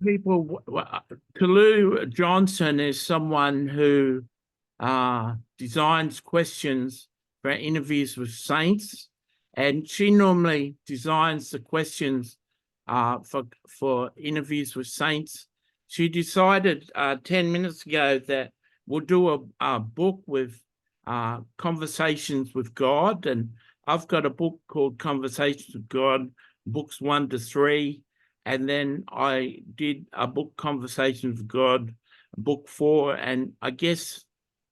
People, Tulu Johnson is someone who designs questions for interviews with saints, and she normally designs the questions for interviews with saints. She decided 10 minutes ago that we'll do a book with conversations with God, and I've got a book called Conversations with God, books 1 to 3. And then I did a book, Conversations with God, book 4, and I guess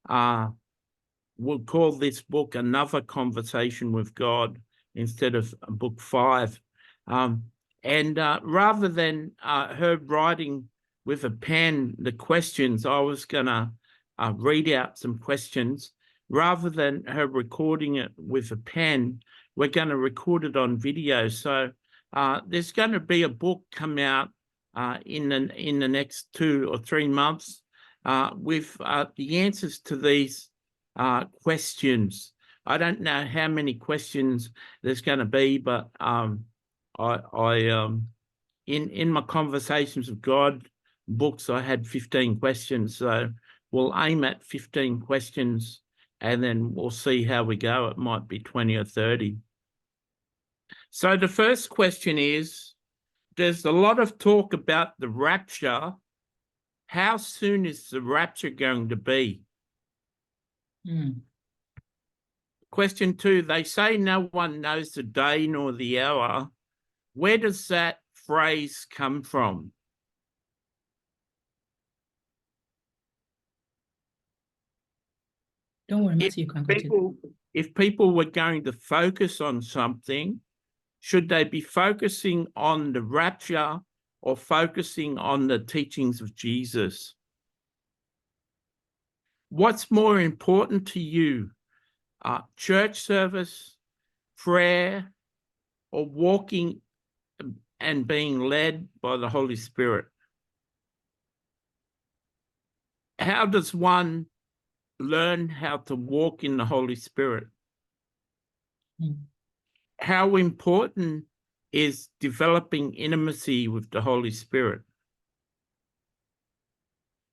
we'll call this book Another Conversation with God instead of book 5. And rather than her writing with a pen the questions, I was going to read out some questions. Rather than her recording it with a pen, we're going to record it on video. So there's going to be a book come out in the next 2 or 3 months with the answers to these questions. I don't know how many questions there's going to be, but in my Conversations with God books, I had 15 questions. So we'll aim at 15 questions, and then we'll see how we go. It might be 20 or 30. So the first question is, there's a lot of talk about the rapture. How soon is the rapture going to be? Question 2, they say no one knows the day nor the hour. Where does that phrase come from? Don't worry, Matthew, you can continue. If people were going to focus on something, should they be focusing on the rapture or focusing on the teachings of Jesus? What's more important to you, church service, prayer, or walking and being led by the Holy Spirit? How does one learn how to walk in the Holy Spirit? How important is developing intimacy with the Holy Spirit?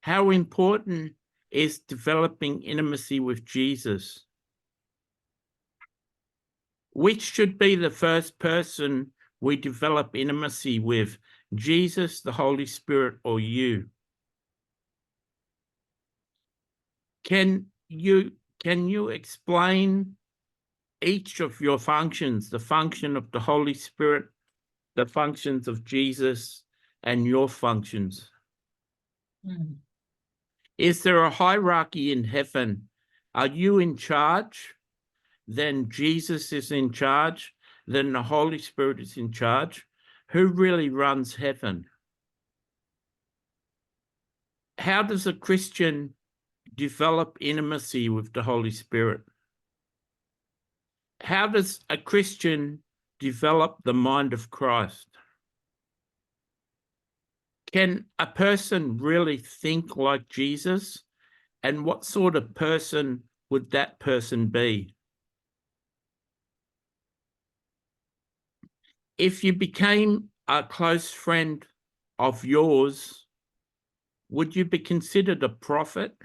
How important is developing intimacy with Jesus? Which should be the first person we develop intimacy with, Jesus, the Holy Spirit, or you? Can you explain each of your functions, the function of the Holy Spirit, the functions of Jesus, and your functions? Is there a hierarchy in heaven? Are you in charge? Then Jesus is in charge. Then the Holy Spirit is in charge. Who really runs heaven? How does a Christian develop intimacy with the Holy Spirit? How does a Christian develop the mind of Christ? Can a person really think like Jesus? And what sort of person would that person be? If you became a close friend of yours, would you be considered a prophet?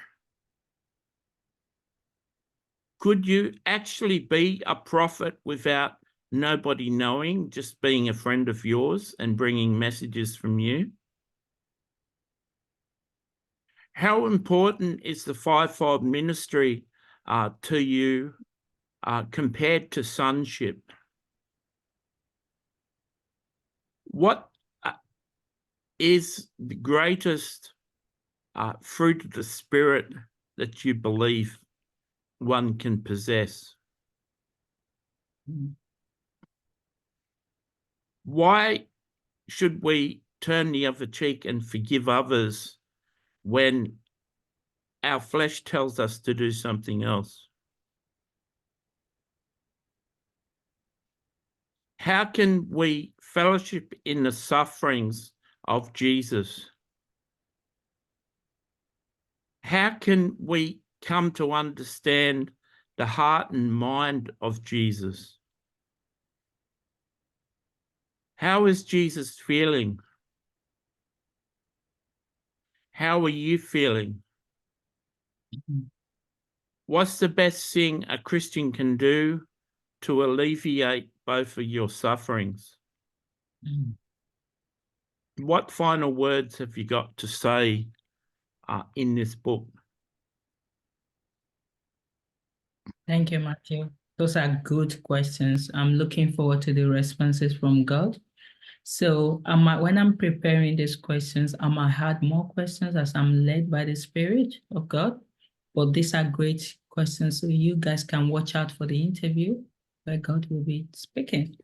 Could you actually be a prophet without nobody knowing, just being a friend of yours and bringing messages from you? How important is the fivefold ministry to you compared to sonship? What is the greatest fruit of the Spirit that you believe one can possess? Why should we turn the other cheek and forgive others when our flesh tells us to do something else? How can we fellowship in the sufferings of Jesus? How can we come to understand the heart and mind of Jesus? How is Jesus feeling? how are you feeling? Mhm. What's the best thing a Christian can do to alleviate both of your sufferings? Mm. What final words have you got to say in this book? Thank you, Matthew. Those are good questions. I'm looking forward to the responses from God. So when I'm preparing these questions, I might add more questions as I'm led by the Spirit of God. But these are great questions, so you guys can watch out for the interview where God will be speaking.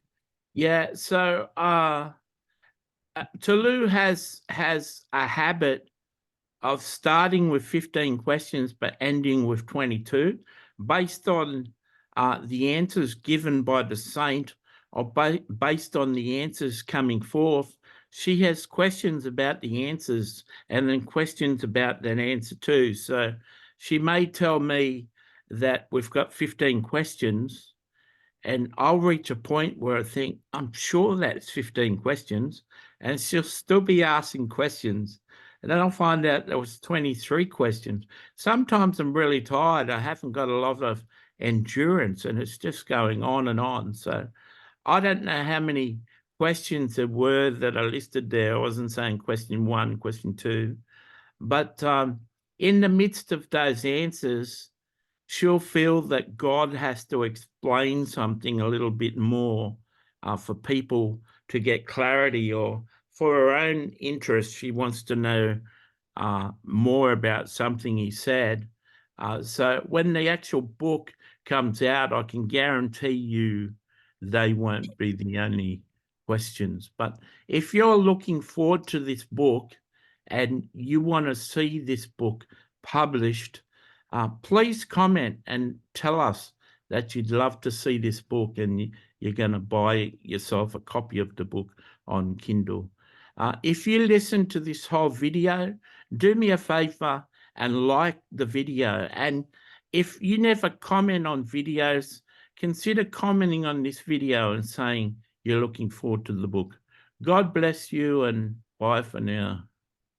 Yeah, so Tolu has a habit of starting with 15 questions but ending with 22, based on the answers given by the saint, or based on the answers coming forth. She has questions about the answers and then questions about that answer too. So she may tell me that we've got 15 questions, and I'll reach a point where I think, I'm sure that's 15 questions, and she'll still be asking questions. And then I'll find out there was 23 questions. Sometimes I'm really tired. I haven't got a lot of endurance, and it's just going on and on. So I don't know how many questions there were that are listed there. I wasn't saying question 1, question 2. But in the midst of those answers, she'll feel that God has to explain something a little bit more for people to get clarity, or for her own interest, she wants to know more about something he said. So when the actual book comes out, I can guarantee you they won't be the only questions. But if you're looking forward to this book and you want to see this book published, please comment and tell us that you'd love to see this book and you're going to buy yourself a copy of the book on Kindle. If you listen to this whole video, do me a favor and like the video. And if you never comment on videos, consider commenting on this video and saying you're looking forward to the book. God bless you, and bye for now.